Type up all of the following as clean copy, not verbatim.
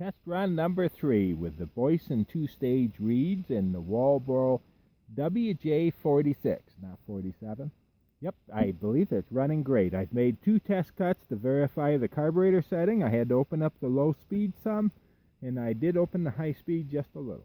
Test run number 3 with the Boyesen 2-stage reeds and the Walboro WJ46, not 47. Yep, I believe it's running great. I've made 2 test cuts to verify the carburetor setting. I had to open up the low speed some, and I did open the high speed just a little.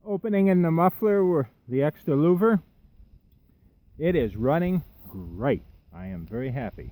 Opening in the muffler with the extra louver. It is running great. I am very happy.